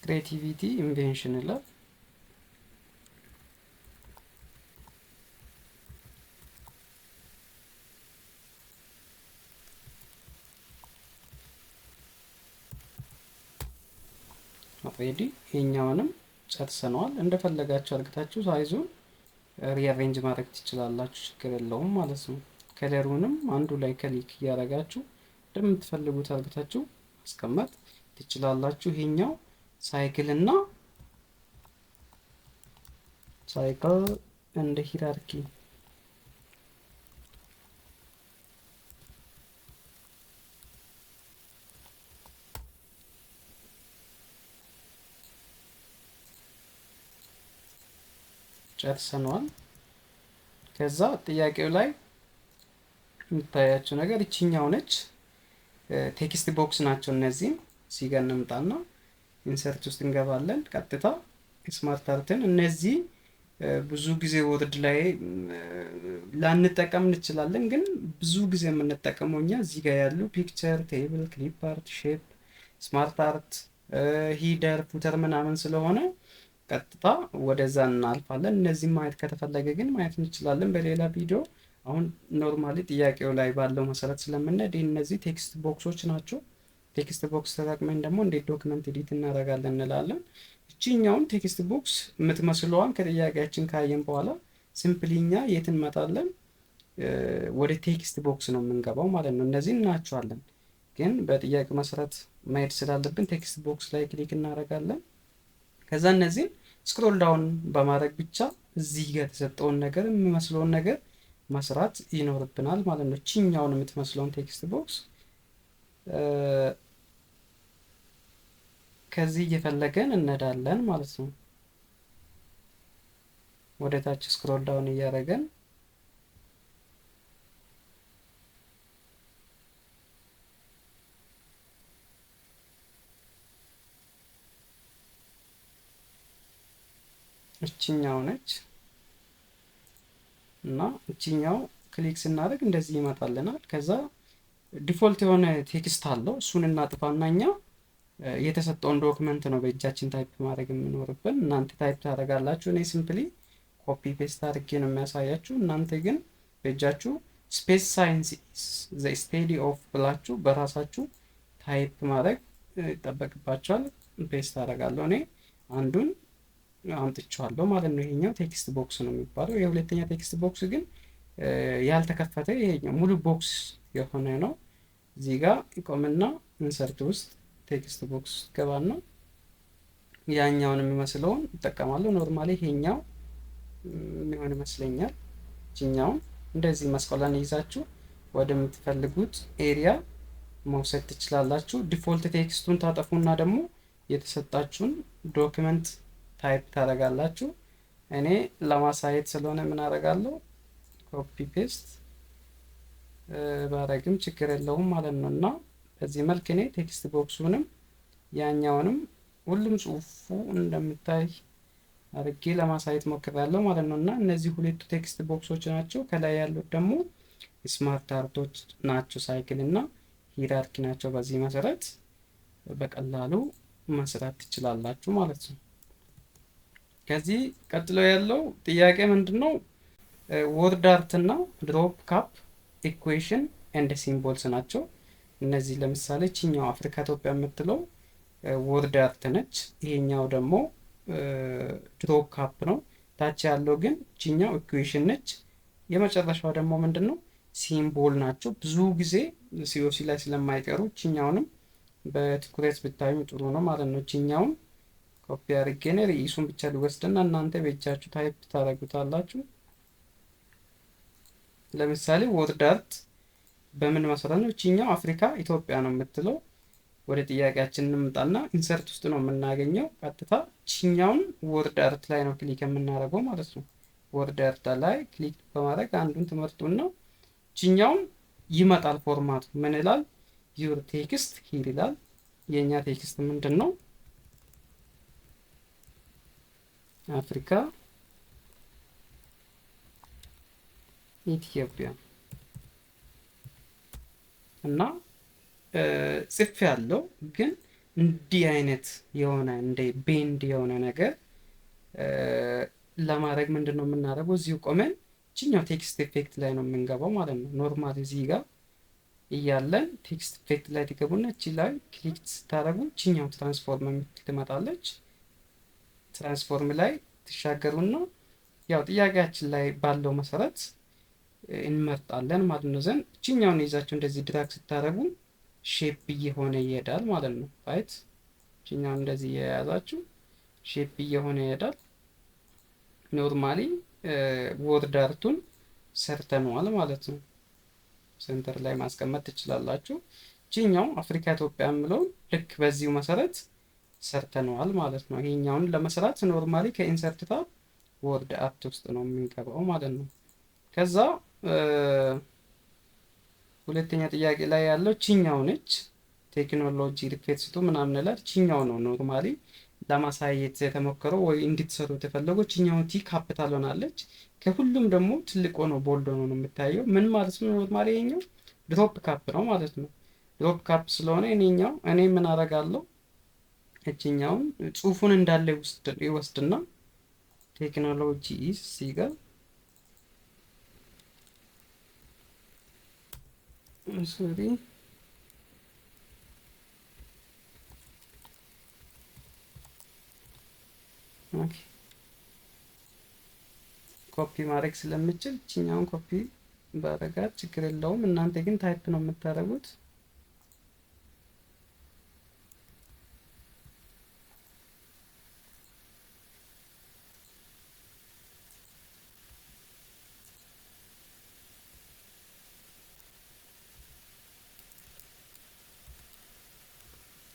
ክሬቲቪቲ ኢንቬንሽን ይላል። ኦልሬዲ ይሄኛውንም ጨርሰነዋል። እንደፈለጋችሁ አድርጋችሁ ሳይዙን ሪአሬንጅ ማድረግ ትችላላችሁ፣ ችግር የለውም ማለት ነው። ከለሩንም አንዱ ላይ ክሊክ እያደረጋችሁ እንደምትፈልጉት አድርጋችሁ ማስቀመጥ ትችላላችሁ። ይሄኛው ሳይክል እና ሳይክል እንደ ሂራርኪ ጨርሰነዋል። ከዛ ጥያቄው ላይ የምታያቸው ነገር ይችኛው ነች። ቴክስት ቦክስ ናቸው እነዚህም። ሲጋ እንምጣና ኢንሰርት ውስጥ እንገባለን። ቀጥታ ስማርት አርትን እነዚህ ብዙ ጊዜ ወርድ ላይ ላንጠቀም እንችላለን፣ ግን ብዙ ጊዜ የምንጠቀመው እኛ እዚህ ጋር ያሉ ፒክቸር፣ ቴብል፣ ክሊፕ አርት፣ ሼፕ፣ ስማርት አርት፣ ሂደር፣ ፉተር ምናምን ስለሆነ ቀጥታ ወደዛ እናልፋለን። እነዚህም ማየት ከተፈለገ ግን ማየት እንችላለን በሌላ ቪዲዮ። አሁን ኖርማሊ ጥያቄው ላይ ባለው መሰረት ስለምንሄድ እነዚህ ቴክስት ቦክሶች ናቸው። ቴክስት ቦክስ ተጠቅመን ደግሞ እንዴት ዶክመንት ኤዲት እናደርጋለን እንላለን። እቺኛውን ቴክስት ቦክስ የምትመስለዋን ከጥያቄያችን ካየን በኋላ ሲምፕሊኛ የት እንመጣለን? ወደ ቴክስት ቦክስ ነው የምንገባው ማለት ነው። እነዚህ እናያቸዋለን፣ ግን በጥያቄው መሰረት ማየት ስላለብን ቴክስት ቦክስ ላይ ክሊክ እናደርጋለን። ከዛ እነዚህን ስክሮል ዳውን በማድረግ ብቻ እዚህ ጋር የተሰጠውን ነገር የሚመስለውን ነገር መስራት ይኖርብናል ማለት ነው። ቺኛውን የምትመስለውን ቴክስት ቦክስ ከዚህ እየፈለገን እንሄዳለን ማለት ነው። ወደ ታች ስክሮል ዳውን እያደረገን እቺኛው ነች እና እቺኛው ክሊክ ስናደርግ እንደዚህ ይመጣልናል። ከዛ ዲፎልት የሆነ ቴክስት አለው፣ እሱን እናጥፋና እኛ የተሰጠውን ዶክመንት ነው በእጃችን ታይፕ ማድረግ የምኖርብን። እናንተ ታይፕ ታደርጋላችሁ። እኔ ሲምፕሊ ኮፒ ፔስት አድርጌ ነው የሚያሳያችሁ። እናንተ ግን በእጃችሁ ስፔስ ሳይንስ ዘ ስቴዲ ኦፍ ብላችሁ በራሳችሁ ታይፕ ማድረግ ይጠበቅባችኋል። ፔስት አደርጋለሁ። እኔ አንዱን አምጥቼዋለሁ ማለት ነው። ይሄኛው ቴክስት ቦክስ ነው የሚባለው። የሁለተኛ ቴክስት ቦክስ ግን ያልተከፈተ ይሄኛው ሙሉ ቦክስ የሆነ ነው። እዚህ ጋር ይቆምና ኢንሰርት ውስጥ ቴክስት ቦክስ ገባና ያኛውን የሚመስለውን እጠቀማለሁ። ኖርማሊ ይሄኛው የሚሆን ይመስለኛል። እኛውን እንደዚህ መስቀላን ይዛችሁ ወደምትፈልጉት ኤሪያ መውሰድ ትችላላችሁ። ዲፎልት ቴክስቱን ታጠፉና ደግሞ የተሰጣችሁን ዶክመንት ታይፕ ታደርጋላችሁ። እኔ ለማሳየት ስለሆነ ምን አደርጋለሁ ኮፒ ፔስት ባረግም ችግር የለውም ማለት ነው። እና በዚህ መልክ እኔ ቴክስት ቦክሱንም ያኛውንም ሁሉም ጽሁፉ እንደምታይ አድርጌ ለማሳየት ሞክራለሁ ማለት ነው። እና እነዚህ ሁለቱ ቴክስት ቦክሶች ናቸው። ከላይ ያሉት ደግሞ ስማርት አርቶች ናቸው፣ ሳይክል እና ሂራርኪ ናቸው። በዚህ መሰረት በቀላሉ መስራት ትችላላችሁ ማለት ነው። ከዚህ ቀጥሎ ያለው ጥያቄ ምንድነው? ወርድ አርት እና ድሮፕ ካፕ ኢኩዌሽን ኤንድ ሲምቦልስ ናቸው። እነዚህ ለምሳሌ ቺኛው አፍሪካ ኢትዮጵያ የምትለው ወርድ አርት ነች። ይሄኛው ደግሞ ድሮፕ ካፕ ነው። ታች ያለው ግን ቺኛው ኢኩዌሽን ነች። የመጨረሻው ደግሞ ምንድነው? ሲምቦል ናቸው። ብዙ ጊዜ ሲኦሲ ላይ ስለማይቀሩ ቺኛውንም በትኩረት ብታዩ ጥሩ ነው ማለት ነው። ቺኛውን ኮፒ አድርጌ ነው ርዕሱን ብቻ ልወስድና እናንተ በእጃችሁ ታይፕ ታደርጉታላችሁ። ለምሳሌ ወርድ አርት በምን መሰረት ነው? ቺኛው አፍሪካ ኢትዮጵያ ነው የምትለው። ወደ ጥያቄያችን እንምጣና ኢንሰርት ውስጥ ነው የምናገኘው። ቀጥታ ቺኛውን ወርድ አርት ላይ ነው ክሊክ የምናደርገው ማለት ነው። ወርድ አርት ላይ ክሊክ በማድረግ አንዱን ትመርጡና ቺኛውን ይመጣል። ፎርማቱ ምን ይላል? ዩር ቴክስት ሂር ይላል። የኛ ቴክስት ምንድን ነው? አፍሪካ ኢትዮጵያ እና ጽፍ ያለው ግን እንዲህ አይነት የሆነ እንደ ቤንድ የሆነ ነገር ለማድረግ ምንድን ነው የምናደርገው? እዚሁ ቆመን ችኛው ቴክስት ኢፌክት ላይ ነው የምንገባው ማለት ነው። ኖርማል እዚህ ጋር እያለን ቴክስት ኢፌክት ላይ ትገቡና እቺ ላይ ክሊክ ስታደርጉ ችኛው ትራንስፎርም የምትል ትመጣለች። ትራንስፎርም ላይ ትሻገሩና ያው ጥያቄያችን ላይ ባለው መሰረት እንመርጣለን ማለት ነው። ዘንድ እችኛውን ይዛችሁ እንደዚህ ድራግ ስታደርጉ ሼፕ እየሆነ ይሄዳል ማለት ነው። ራይት እችኛውን እንደዚህ የያዛችሁ ሼፕ እየሆነ ይሄዳል። ኖርማሊ ወርድ አርቱን ሰርተነዋል ማለት ነው። ሴንተር ላይ ማስቀመጥ ትችላላችሁ። እችኛው አፍሪካ ኢትዮጵያ የምለውን ልክ በዚሁ መሰረት ሰርተነዋል ማለት ነው። ይሄኛውን ለመስራት ኖርማሊ ከኢንሰርት ታብ ወርድ አርት ውስጥ ነው የምንገባው ማለት ነው። ከዛ ሁለተኛ ጥያቄ ላይ ያለው ችኛው ነች። ቴክኖሎጂ ሪኩዌስት ስጡ ምናምን ይላል። ችኛው ነው ኖርማሊ ለማሳየት የተሞከረው ወይ እንድትሰሩ የተፈለገው። ችኛውን ቲ ካፒታል ሆናለች። ከሁሉም ደግሞ ትልቅ ሆኖ ቦልድ ሆኖ ነው የምታየው። ምን ማለት ነው? ኖርማሊ ይሄኛው ድሮፕ ካፕ ነው ማለት ነው። ድሮፕ ካፕ ስለሆነ እኔ ምን አደርጋለሁ? እችኛውን ጽሁፉን እንዳለ ይወስድና ቴክኖሎጂ ሲጋ ሶሪ ኮፒ ማድረግ ስለምችል እችኛውን ኮፒ ባረጋት ችግር የለውም። እናንተ ግን ታይፕ ነው የምታደርጉት።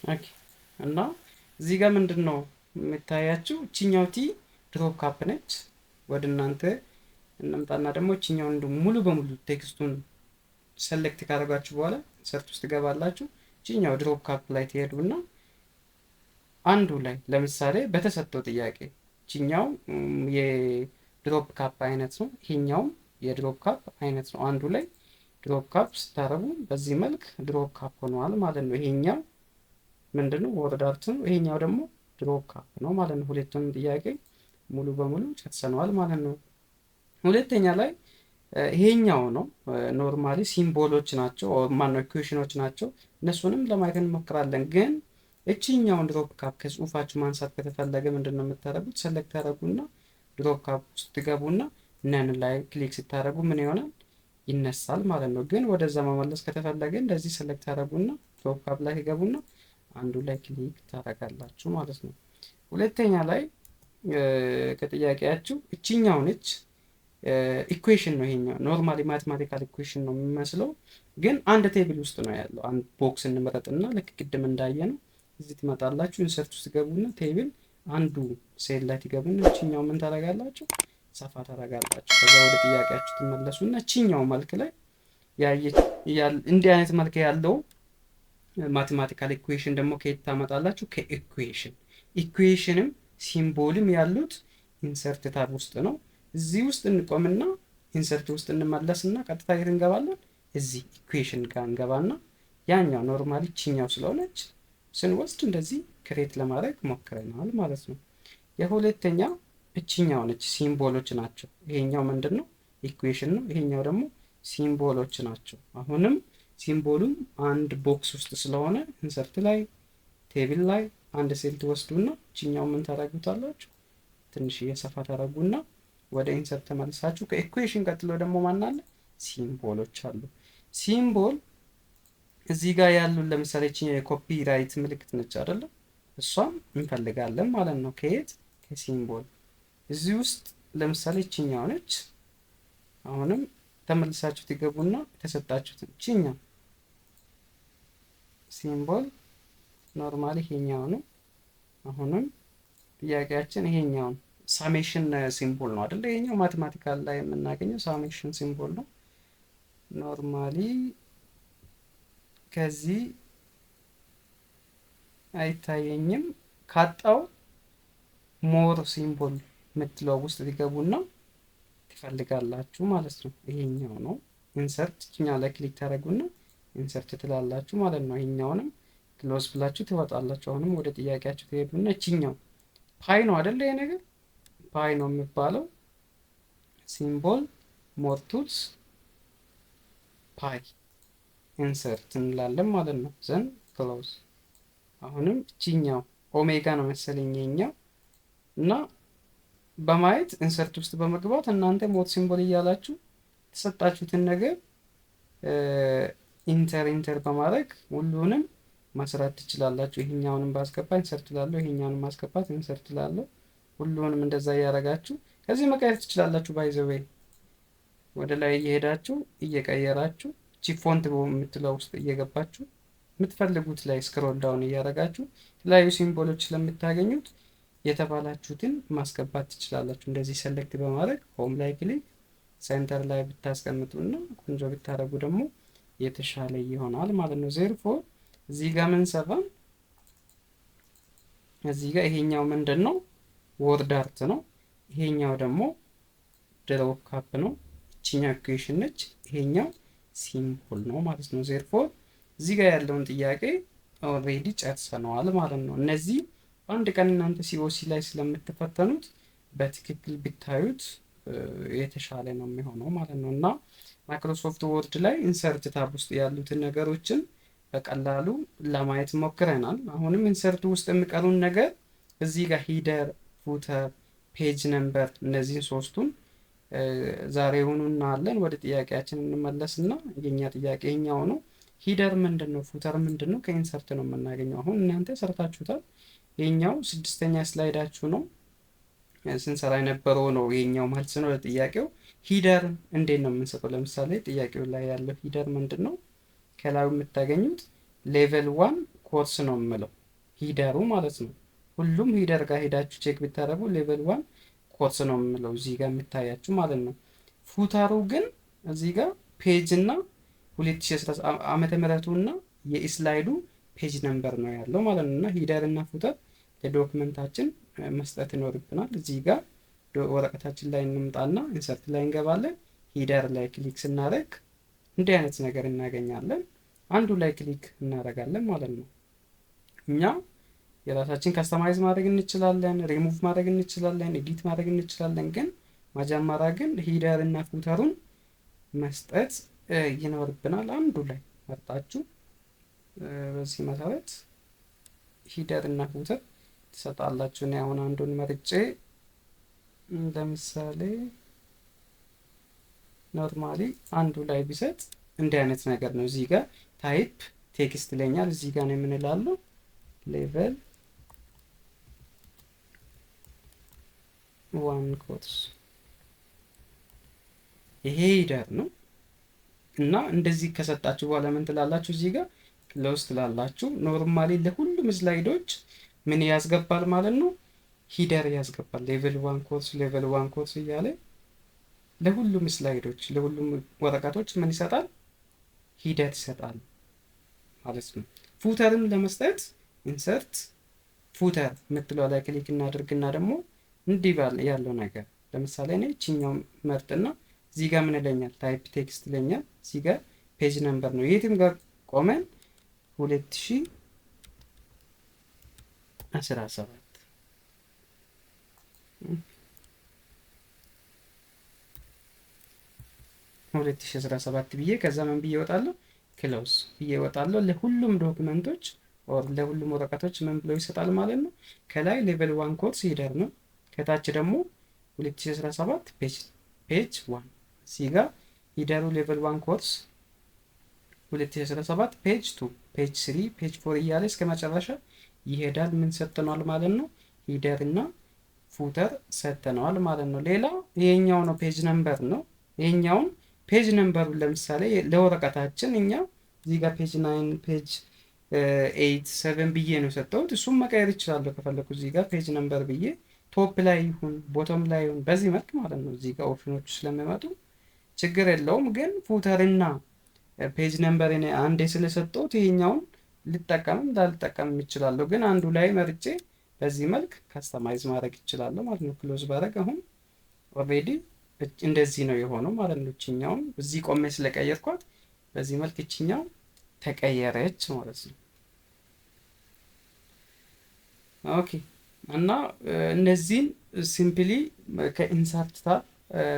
ኦኬ እና እዚህ ጋር ምንድን ነው የምታያችሁ? እችኛው ቲ ድሮፕ ካፕ ነች። ወደ እናንተ እንምጣና ደግሞ እችኛውን ሙሉ በሙሉ ቴክስቱን ሰሌክት ካደረጋችሁ በኋላ ሰርች ውስጥ ትገባላችሁ። እችኛው ድሮፕ ካፕ ላይ ትሄዱና አንዱ ላይ ለምሳሌ በተሰጠው ጥያቄ እችኛው የድሮፕ ካፕ አይነት ነው፣ ይሄኛውም የድሮፕ ካፕ አይነት ነው። አንዱ ላይ ድሮፕ ካፕ ስታረጉ በዚህ መልክ ድሮፕ ካፕ ሆነዋል ማለት ነው። ይሄኛው ምንድነው? ወርድ አርት ነው። ይሄኛው ደግሞ ድሮፕ ካፕ ነው ማለት ነው። ሁለቱንም ጥያቄ ሙሉ በሙሉ ጨርሰነዋል ማለት ነው። ሁለተኛ ላይ ይሄኛው ነው ኖርማሊ ሲምቦሎች ናቸው፣ ማነው ኢኩዌሽኖች ናቸው። እነሱንም ለማየት እንሞክራለን። ግን እቺኛውን ድሮፕ ካፕ ከጽሁፋችሁ ማንሳት ከተፈለገ ምንድነው የምታደርጉት? ሰሌክት ታደርጉና ድሮፕ ካፕ ውስጥ ትገቡና ነን ላይ ክሊክ ስታደርጉ ምን ይሆናል? ይነሳል ማለት ነው። ግን ወደዛ መመለስ ከተፈለገ እንደዚህ ሰሌክት ታደርጉና ድሮፕ ካፕ ላይ ትገቡና አንዱ ላይ ክሊክ ታደርጋላችሁ ማለት ነው። ሁለተኛ ላይ ከጥያቄያችሁ እቺኛው ነች ኢኩዌሽን ነው። ይሄኛው ኖርማሊ ማቴማቲካል ኢኩዌሽን ነው የሚመስለው፣ ግን አንድ ቴብል ውስጥ ነው ያለው። አንድ ቦክስ እንመረጥና ልክ ቅድም እንዳየነው እዚህ ትመጣላችሁ፣ ኢንሰርት ውስጥ ገቡና ቴብል አንዱ ሴል ላይ ትገቡና እቺኛው ምን ታደርጋላችሁ? ሰፋ ታደርጋላችሁ። ከዛ ወደ ጥያቄያችሁ ትመለሱና እቺኛው መልክ ላይ እንዲህ አይነት መልክ ያለው ማቴማቲካል ኢኩዌሽን ደግሞ ከየት ታመጣላችሁ? ኢኩዌሽንም ሲምቦልም ያሉት ኢንሰርት ታብ ውስጥ ነው። እዚህ ውስጥ እንቆምና ኢንሰርት ውስጥ እንመለስና ቀጥታ የት እንገባለን? እዚህ ኢኩዌሽን ጋር እንገባና ያኛው ኖርማሊ ቺኛው ስለሆነች ስንወስድ እንደዚህ ክሬት ለማድረግ ሞክረናል ማለት ነው። የሁለተኛ እቺኛው ነች፣ ሲምቦሎች ናቸው። ይሄኛው ምንድነው? ኢኩዌሽን ነው። ይሄኛው ደግሞ ሲምቦሎች ናቸው። አሁንም ሲምቦሉም አንድ ቦክስ ውስጥ ስለሆነ ኢንሰርት ላይ ቴብል ላይ አንድ ሴል ትወስዱና እቺኛው ምን ታደርጉታላችሁ? ትንሽ እየሰፋ ታደርጉና ወደ ኢንሰርት ተመልሳችሁ ከኢኩዌሽን ቀጥሎ ደግሞ ማን አለ? ሲምቦሎች አሉ። ሲምቦል እዚህ ጋር ያሉ ለምሳሌ እቺ የኮፒራይት ምልክት ነች አይደለ? እሷም እንፈልጋለን ማለት ነው። ከየት? ከሲምቦል። እዚህ ውስጥ ለምሳሌ እቺኛው ነች። አሁንም ተመልሳችሁ ትገቡና የተሰጣችሁትን እቺኛው ሲምቦል ኖርማሊ ይሄኛው ነው። አሁንም ጥያቄያችን ይሄኛው ሳሜሽን ሲምቦል ነው አይደል? ይሄኛው ማቴማቲካል ላይ የምናገኘው ሳሜሽን ሲምቦል ነው። ኖርማሊ ከዚህ አይታየኝም። ካጣው ሞር ሲምቦል የምትለው ውስጥ ሊገቡና ትፈልጋላችሁ ማለት ነው። ይሄኛው ነው ኢንሰርት። እኛ ላይ ክሊክ ታደርጉና ኢንሰርት ትላላችሁ ማለት ነው። ይሄኛውንም ክሎዝ ብላችሁ ትወጣላችሁ። አሁንም ወደ ጥያቄያችሁ ትሄዱና እችኛው ፓይ ነው አይደለ? ይሄ ነገር ፓይ ነው የሚባለው። ሲምቦል ሞር ቱልስ ፓይ ኢንሰርት እንላለን ማለት ነው። ዘን ክሎዝ። አሁንም እችኛው ኦሜጋ ነው መሰለኝ የኛው እና በማየት ኢንሰርት ውስጥ በመግባት እናንተ ሞድ ሲምቦል እያላችሁ የተሰጣችሁትን ነገር ኢንተር በማድረግ ሁሉንም መስራት ትችላላችሁ። ይሄኛውንም ባስገባ ኢንሰርት ላለሁ፣ ይሄኛውንም ማስገባት ኢንሰርት ላለሁ፣ ሁሉንም እንደዛ እያደረጋችሁ ከዚህ መቀየር ትችላላችሁ። ባይዘዌ ወደ ላይ እየሄዳችሁ እየቀየራችሁ እቺ ፎንት የምትለው ውስጥ እየገባችሁ የምትፈልጉት ላይ ስክሮል ዳውን እያደረጋችሁ የተለያዩ ሲምቦሎች ስለምታገኙት የተባላችሁትን ማስገባት ትችላላችሁ። እንደዚህ ሰሌክት በማድረግ ሆም ላይ ክሊክ ሴንተር ላይ ብታስቀምጡና ቆንጆ ብታደርጉ ደግሞ የተሻለ ይሆናል ማለት ነው። ዜርፎር እዚህ ጋር ምን ሰራ? እዚህ ጋር ይሄኛው ምንድን ነው? ወርድ አርት ነው። ይሄኛው ደግሞ ድሮፕ ካፕ ነው። እቺኛው ኢኩዌሽን ነች። ይሄኛው ሲምቦል ነው ማለት ነው። ዜርፎር እዚህ ጋር ያለውን ጥያቄ ኦልሬዲ ጨርሰነዋል ማለት ነው። እነዚህ አንድ ቀን እናንተ ሲኦሲ ላይ ስለምትፈተኑት በትክክል ብታዩት የተሻለ ነው የሚሆነው ማለት ነው። እና ማይክሮሶፍት ወርድ ላይ ኢንሰርት ታብ ውስጥ ያሉትን ነገሮችን በቀላሉ ለማየት ሞክረናል። አሁንም ኢንሰርት ውስጥ የሚቀሩን ነገር እዚህ ጋር ሂደር፣ ፉተር፣ ፔጅ ነምበር እነዚህን ሶስቱን ዛሬውኑ እናያለን። ወደ ጥያቄያችን እንመለስና የኛ ጥያቄ ይሄኛው ነው። ሂደር ምንድን ነው? ፉተር ምንድን ነው? ከኢንሰርት ነው የምናገኘው። አሁን እናንተ ሰርታችሁታል። ይሄኛው 6ኛ ስላይዳችሁ ነው ስንሰራ የነበረው ነው። ይሄኛው መልስ ነው ለጥያቄው። ሂደር እንዴት ነው የምንሰጠው? ለምሳሌ ጥያቄው ላይ ያለው ሂደር ምንድን ነው? ከላዩ የምታገኙት ሌቨል 1 ኮርስ ነው የምለው ሂደሩ ማለት ነው። ሁሉም ሂደር ጋር ሄዳችሁ ቼክ ብታደርጉ ሌቨል 1 ኮርስ ነው የምለው እዚህ ጋር የምታያችሁ ማለት ነው። ፉተሩ ግን እዚህ ጋር ፔጅ እና 2019 ዓመተ ምህረቱ እና የስላይዱ ፔጅ ነምበር ነው ያለው ማለት ነው። እና ሂደር እና ፉተር ለዶክመንታችን መስጠት ይኖርብናል። እዚህ ጋር ወረቀታችን ላይ እንምጣና ኢንሰርት ላይ እንገባለን። ሂደር ላይ ክሊክ ስናደርግ እንዲህ አይነት ነገር እናገኛለን። አንዱ ላይ ክሊክ እናደርጋለን ማለት ነው። እኛ የራሳችን ካስተማይዝ ማድረግ እንችላለን፣ ሪሙቭ ማድረግ እንችላለን፣ ኤዲት ማድረግ እንችላለን። ግን መጀመሪያ ግን ሂደር እና ፉተሩን መስጠት ይኖርብናል። አንዱ ላይ መርጣችሁ በዚህ መሰረት ሂደር እና ፉተር ትሰጣላችሁ። እኔ አሁን አንዱን መርጬ ለምሳሌ ኖርማሊ አንዱ ላይ ቢሰጥ እንዲህ አይነት ነገር ነው። እዚህ ጋር ታይፕ ቴክስት ይለኛል። እዚህ ጋር ነው የምንላለው ሌቨል 1 ኮርስ ይሄ ሂደር ነው። እና እንደዚህ ከሰጣችሁ በኋላ ምን ትላላችሁ? እዚህ ጋር ክሎዝ ትላላችሁ። ኖርማሊ ለሁሉም ስላይዶች ምን ያስገባል ማለት ነው? ሂደር ያስገባል። ሌቨል 1 ኮርስ ሌቨል 1 ኮርስ እያለ ለሁሉም ስላይዶች ለሁሉም ወረቀቶች ምን ይሰጣል? ሂደር ይሰጣል ማለት ነው። ፉተርን ለመስጠት ኢንሰርት ፉተር የምትለው ላይ ክሊክ እናድርግና ደግሞ እንዲህ ባል ያለው ነገር ለምሳሌ እኔ እቺኛው መርጥና እዚህ ጋር ምን ይለኛል? ታይፕ ቴክስት ይለኛል። እዚህ ጋር ፔጅ ነምበር ነው። የትም ጋር ቆመን 2017 ብዬ ከዛ ምን ብዬ እወጣለሁ? ክሎዝ ብዬ እወጣለሁ። ለሁሉም ዶክመንቶች ኦር ለሁሉም ወረቀቶች ምን ብሎ ይሰጣል ማለት ነው? ከላይ ሌቨል 1 ኮርስ ሂደር ነው። ከታች ደግሞ 2017 ፔጅ 1 እዚህ ጋር ሂደሩ ሌቨል 1 ኮርስ 2017 ፔጅ 2 ፔጅ 3 ፔጅ 4 እያለ እስከ መጨረሻ ይሄዳል። ምን ሰጥተነዋል ማለት ነው? ሂደር እና ፉተር ሰጥተነዋል ማለት ነው። ሌላ ይሄኛው ነው ፔጅ ነምበር ነው። ይሄኛውን ፔጅ ነምበሩ ለምሳሌ ለወረቀታችን እኛ እዚህ ጋር ፔጅ 9 ፔጅ 8 7 ብዬ ነው ሰጠሁት። እሱም መቀየር ይችላለሁ ከፈለኩ። እዚህ ጋር ፔጅ ነምበር ብዬ ቶፕ ላይ ይሁን ቦቶም ላይ ይሁን በዚህ መልክ ማለት ነው። እዚህ ጋር ኦፕሽኖቹ ስለሚመጡ ችግር የለውም። ግን ፉተርና ፔጅ ነምበር እኔ አንዴ ስለሰጠሁት ይሄኛውን ልጠቀምም ላልጠቀምም ይችላለሁ። ግን አንዱ ላይ መርጬ በዚህ መልክ ካስተማይዝ ማድረግ ይችላለሁ ማለት ነው። ክሎዝ ባደርግ አሁን ኦልሬዲ እንደዚህ ነው የሆነው ማለት ነው። እቺኛውን እዚህ ቆሜ ስለቀየርኳት በዚህ መልክ እቺኛው ተቀየረች ማለት ነው። ኦኬ እና እነዚህን ሲምፕሊ ከኢንሰርት ጋር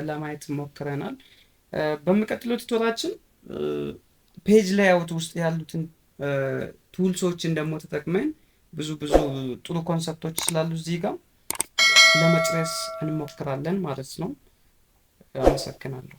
ለማየት ሞክረናል። በሚቀጥለው ቱቶራችን ፔጅ ላይአውት ውስጥ ያሉትን ቱልሶችን ደግሞ ተጠቅመን ብዙ ጥሩ ኮንሰፕቶች ስላሉ እዚህ ጋር ለመጨረስ እንሞክራለን ማለት ነው። አመሰግናለሁ።